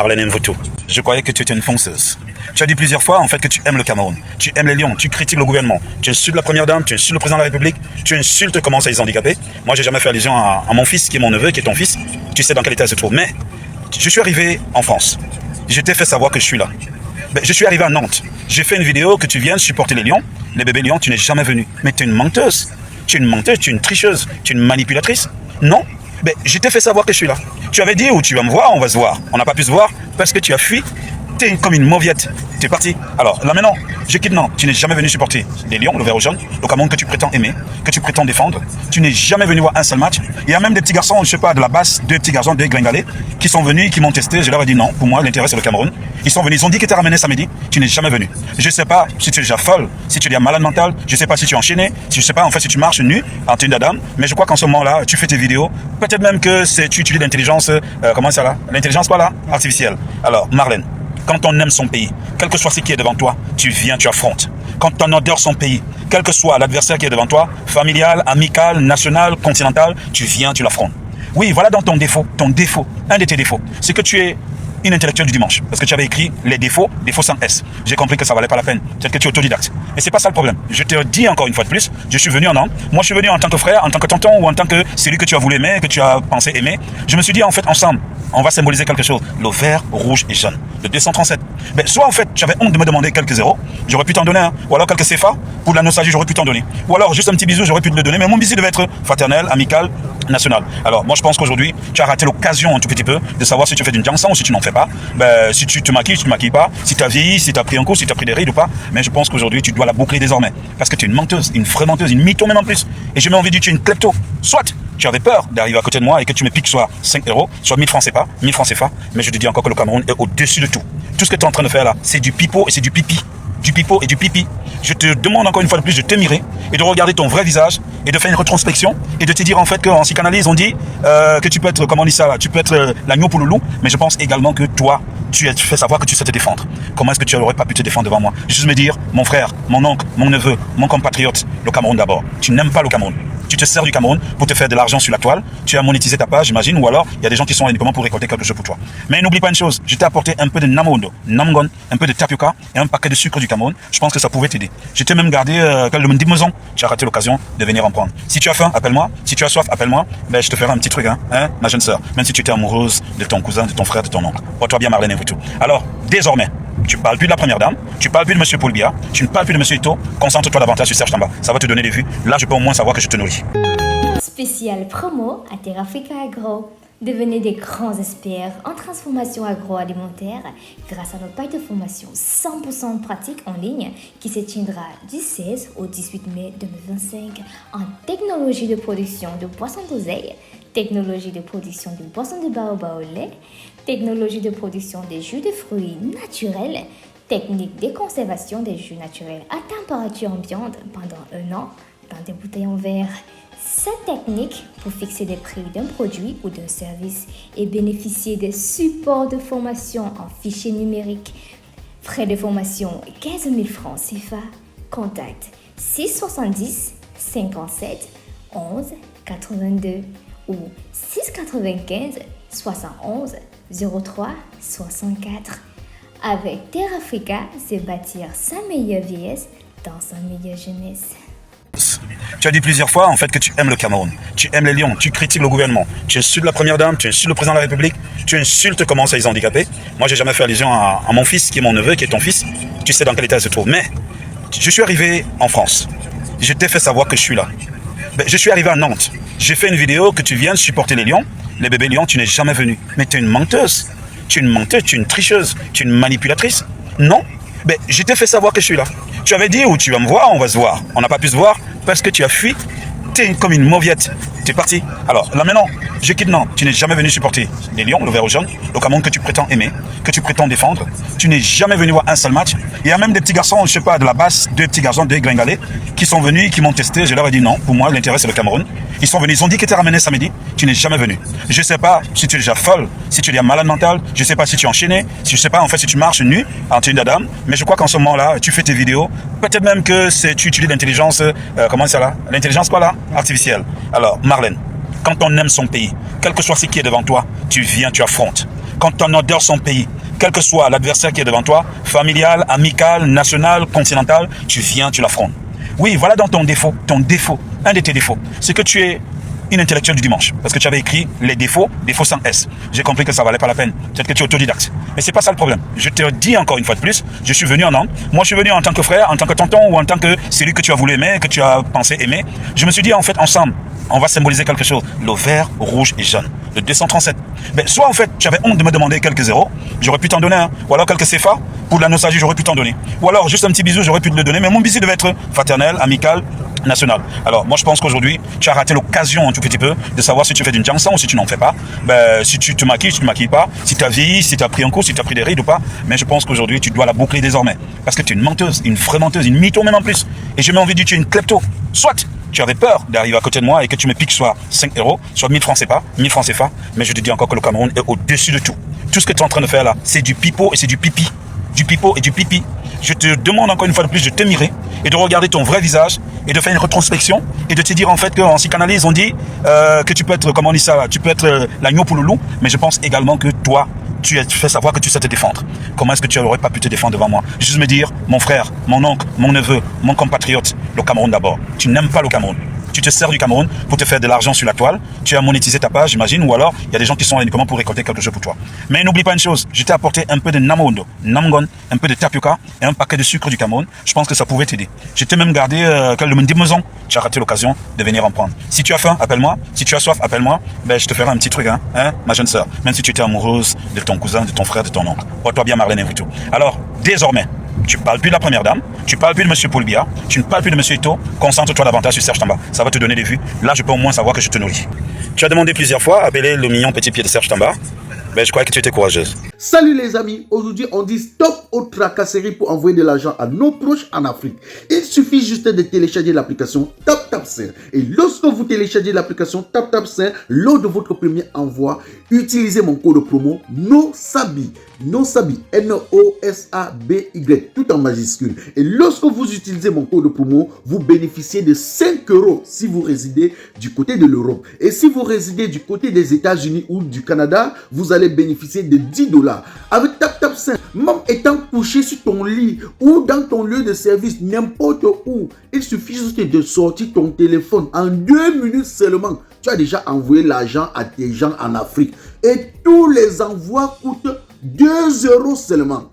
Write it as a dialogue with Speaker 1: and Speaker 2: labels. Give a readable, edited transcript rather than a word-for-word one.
Speaker 1: Marlène Mvutu, je croyais que tu étais une fonceuse. Tu as dit plusieurs fois en fait que tu aimes le Cameroun, tu aimes les lions, tu critiques le gouvernement, tu insultes la première dame, tu insultes le président de la République, tu insultes comment ça les handicapés. Moi j'ai jamais fait allusion à mon fils qui est mon neveu, qui est ton fils, tu sais dans quel état il se trouve. Mais je suis arrivé en France, je t'ai fait savoir que je suis là. Je suis arrivé à Nantes, j'ai fait une vidéo que tu viennes supporter les lions, les bébés lions, tu n'es jamais venu. Mais tu es une menteuse, tu es une menteuse, tu es une tricheuse, tu es une manipulatrice. Non, je t'ai fait savoir que je suis là. Tu avais dit où tu vas me voir, on va se voir. On n'a pas pu se voir parce que tu as fui. Tu es comme une mauviette. Tu es parti. Alors là maintenant, je quitte Nantes. Tu n'es jamais venu supporter les lions, le vert jaune, le Cameroun que tu prétends aimer, que tu prétends défendre. Tu n'es jamais venu voir un seul match. Il y a même des petits garçons, je sais pas, de la basse, deux petits garçons, des gringalés, qui sont venus, qui m'ont testé. Je leur ai dit non, pour moi l'intérêt c'est le Cameroun. Ils sont venus, ils ont dit qu'ils t'ont ramené samedi. Tu n'es jamais venu. Je sais pas si tu es déjà folle, si tu es déjà malade mental, je sais pas si tu es enchaîné, je sais pas en fait si tu marches nu en tenue d'Adam, mais je crois qu'en ce moment-là, tu fais tes vidéos. Peut-être même que tu utilises l'intelligence, comment ça là? L'intelligence quoi là? Artificielle. Alors, Marlène. Quand on aime son pays, quel que soit ce qui est devant toi, tu viens, tu affrontes. Quand on adore son pays, quel que soit l'adversaire qui est devant toi, familial, amical, national, continental, tu viens, tu l'affrontes. Oui, voilà donc ton défaut, un de tes défauts, c'est que tu es une intellectuelle du dimanche. Parce que tu avais écrit les défauts sans S. J'ai compris que ça valait pas la peine. Peut-être que tu es autodidacte. Et c'est pas ça le problème. Je te dis encore une fois de plus, je suis venu en Nantes. Moi, je suis venu en tant que frère, en tant que tonton ou en tant que celui que tu as voulu aimer, que tu as pensé aimer. Je me suis dit, en fait, ensemble, on va symboliser quelque chose. Le vert, rouge et jaune. Le 237. Soit, en fait, j'avais honte de me demander quelques zéros. J'aurais pu t'en donner un. Ou alors quelques CFA. Pour la nostalgie, j'aurais pu t'en donner. Ou alors juste un petit bisou, j'aurais pu te le donner. Mais mon bisou devait être fraternel, amical, national. Alors, moi, je pense qu'aujourd'hui, tu as raté l'occasion un tout petit peu de savoir si tu fais d'une chanson ou si tu n'en fais pas. Si tu te maquilles, tu te maquilles pas. Si tu as vieilli, si tu as pris un coup, si tu as pris des rides ou pas. Mais je pense qu'aujourd'hui, tu dois la boucler désormais. Parce que tu es une menteuse, une vraie menteuse, une mytho même en plus. Et j'ai même envie de dire tu es une klepto. Soit tu avais peur d'arriver à côté de moi et que tu me piques soit 5 euros, soit 1000 francs CFA, 1000 francs CFA. Mais je te dis encore que le Cameroun est au-dessus de tout. Tout ce que tu es en train de faire là, c'est du pipeau et c'est du pipi. Du pipeau et du pipi. Je te demande encore une fois de plus de te mirer et de regarder ton vrai visage et de faire une rétrospection et de te dire en fait qu'en psychanalyse on dit que tu peux être, comment on dit ça là, tu peux être l'agneau pour le loup, mais je pense également que toi, tu fais savoir que tu sais te défendre. Comment est-ce que tu n'aurais pas pu te défendre devant moi? Juste me dire, mon frère, mon oncle, mon neveu, mon compatriote, le Cameroun d'abord. Tu n'aimes pas le Cameroun. Tu te sers du Cameroun pour te faire de l'argent sur la toile. Tu as monétisé ta page, j'imagine, ou alors il y a des gens qui sont uniquement pour récolter quelque chose pour toi. Mais n'oublie pas une chose, je t'ai apporté un peu de namondo, namgon, un peu de tapioca et un paquet de sucre du Cameroun. Je pense que ça pouvait t'aider. Je t'ai même gardé le dimezon. Tu as raté l'occasion de venir en prendre. Si tu as faim, appelle-moi. Si tu as soif, appelle-moi. Je te ferai un petit truc, hein, ma jeune sœur. Même si tu étais amoureuse de ton cousin, de ton frère, de ton oncle. Porte-toi bien, Marlène Mvutu. Alors, désormais, tu parles plus de la première dame, tu parles plus de M. Paul Biya, tu ne parles plus de M. Ito. Concentre-toi davantage sur Serge Tamba. Ça va te donner des vues. Là, je peux au moins savoir que je te nourris.
Speaker 2: Spécial promo à Terrafrica Agro. Devenez des grands experts en transformation agroalimentaire grâce à notre paille de formation 100% pratique en ligne qui se tiendra du 16 au 18 mai 2025 en technologie de production de boissons d'oseille, technologie de production de boissons de baobab au lait, technologie de production des jus de fruits naturels, technique de conservation des jus naturels à température ambiante pendant 1 an dans des bouteilles en verre. Cette technique pour fixer les prix d'un produit ou d'un service et bénéficier des supports de formation en fichier numérique. Frais de formation 15 000 francs CFA. Contact 670 57 11 82 ou 695 71 03 64. Avec Terrafrica, c'est bâtir sa meilleure vieillesse dans sa meilleure jeunesse.
Speaker 1: Tu as dit plusieurs fois en fait que tu aimes le Cameroun, tu aimes les lions, tu critiques le gouvernement, tu insultes la première dame, tu insultes le président de la République, tu insultes comment ça les handicapés. Moi j'ai jamais fait allusion à mon fils qui est mon neveu, qui est ton fils, tu sais dans quel état il se trouve. Mais je suis arrivé en France, je t'ai fait savoir que je suis là. Je suis arrivé à Nantes, j'ai fait une vidéo que tu viennes supporter les lions, les bébés lions, tu n'es jamais venu. Mais tu es une menteuse, tu es une tricheuse, tu es une manipulatrice. Non, je t'ai fait savoir que je suis là. Tu avais dit où tu vas me voir, on va se voir. On n'a pas pu se voir parce que tu as fui. Tu es comme une mauviette. Tu es parti. Alors là maintenant, je quitte Nantes. Tu n'es jamais venu supporter les lions, le vert jaune, le Cameroun que tu prétends aimer, que tu prétends défendre. Tu n'es jamais venu voir un seul match. Il y a même des petits garçons, je sais pas, de la basse, deux petits garçons, deux gringalés, qui sont venus, qui m'ont testé. Je leur ai dit non, pour moi l'intérêt c'est le Cameroun. Ils sont venus, ils ont dit qu'ils t'ont ramené samedi. Tu n'es jamais venu. Je sais pas si tu es déjà folle, si tu es déjà malade mental. Je sais pas si tu es enchaîné. Je sais pas en fait si tu marches nu en tenue d'Adam. Mais je crois qu'en ce moment-là, tu fais tes vidéos. Peut-être même que tu utilises l'intelligence, comment ça là? L'intelligence quoi là? Artificielle. Alors Marlène, quand on aime son pays, quel que soit ce qui est devant toi, tu viens, tu affrontes. quand tu adores son pays, quel que soit l'adversaire qui est devant toi, familial, amical, national, continental, tu viens, tu l'affrontes. Oui, voilà donc ton défaut, un de tes défauts, c'est que tu es une intellectuelle du dimanche, parce que tu avais écrit les défauts sans S. J'ai compris que ça valait pas la peine. Peut-être que tu es autodidacte. Mais c'est pas ça le problème. Je te dis encore une fois de plus, je suis venu en Nantes. Moi, je suis venu en tant que frère, en tant que tonton ou en tant que celui que tu as voulu aimer, que tu as pensé aimer. Je me suis dit, en fait, ensemble, on va symboliser quelque chose. Le vert, rouge et jaune. Le 237. Ben, soit, en fait, tu avais honte de me demander quelques zéros, j'aurais pu t'en donner un. Ou alors quelques CFA, pour de la nostalgie, j'aurais pu t'en donner. Ou alors juste un petit bisou, j'aurais pu te le donner. Mais mon bisou devait être fraternel, amical, national. Alors, moi, je pense qu'aujourd'hui, tu as raté l'occasion un tout petit peu de savoir si tu fais d'une chanson ou si tu n'en fais pas. Ben, si tu te maquilles, si tu ne te maquilles pas, si tu as vieilli, si tu as pris un coup, si tu as pris des rides ou pas. Mais je pense qu'aujourd'hui, tu dois la boucler désormais. Parce que tu es une menteuse, une vraie menteuse, une mytho même en plus. Et j'ai même envie de dire tu es une klepto. Soit tu avais peur d'arriver à côté de moi et que tu me piques soit 5 euros, soit 1000 francs CFA, 1000 francs CFA. Mais je te dis encore que le Cameroun est au-dessus de tout. Tout ce que tu es en train de faire là, c'est du pipeau et c'est du pipi. Du pipeau et du pipi. Je te demande encore une fois de plus de te mirer et de regarder ton vrai visage et de faire une rétrospection et de te dire en fait qu'en psychanalyse on dit que tu peux être, comment on dit ça, tu peux être l'agneau pour le loup, mais je pense également que toi, tu fais savoir que tu sais te défendre. Comment est-ce que tu n'aurais pas pu te défendre devant moi? Juste me dire, mon frère, mon oncle, mon neveu, mon compatriote, le Cameroun d'abord. Tu n'aimes pas le Cameroun. Tu te sers du Cameroun pour te faire de l'argent sur la toile. Tu as monétisé ta page, j'imagine, ou alors il y a des gens qui sont uniquement pour récolter quelque chose pour toi. Mais n'oublie pas une chose, je t'ai apporté un peu de namondo, namgon, un peu de tapioca et un paquet de sucre du Cameroun. Je pense que ça pouvait t'aider. Je t'ai même gardé le mendimezon. Tu as raté l'occasion de venir en prendre. Si tu as faim, appelle-moi. Si tu as soif, appelle-moi. Ben, je te ferai un petit truc, hein, ma jeune sœur. Même si tu étais amoureuse de ton cousin, de ton frère, de ton oncle. Porte-toi bien, Marlène Vrito. Alors, désormais, tu ne parles plus de la première dame, tu ne parles plus de M. Paul Biya, tu ne parles plus de M. Ito, concentre-toi davantage sur Serge Tamba. Ça va te donner des vues. Là, je peux au moins savoir que je te nourris. Tu as demandé plusieurs fois à appeler le mignon petit pied de Serge Tamba. Ben, je crois que tu étais courageuse.
Speaker 3: Salut les amis, aujourd'hui on dit stop aux tracasseries pour envoyer de l'argent à nos proches en Afrique. Il suffit juste de télécharger l'application TapTapSend. Et lorsque vous téléchargez l'application TapTapSend, lors de votre premier envoi, utilisez mon code promo NOSABI. NOSABI, N-O-S-A-B-Y, tout en majuscule. Et lorsque vous utilisez mon code promo, vous bénéficiez de 5 euros si vous résidez du côté de l'Europe. Et si vous résidez du côté des États-Unis ou du Canada, vous allez bénéficier de 10 $. Avec TapTapSend, même étant couché sur ton lit ou dans ton lieu de service, n'importe où, il suffit juste de sortir ton téléphone. En 2 minutes seulement, tu as déjà envoyé l'argent à tes gens en Afrique. Et tous les envois coûtent 2 euros seulement.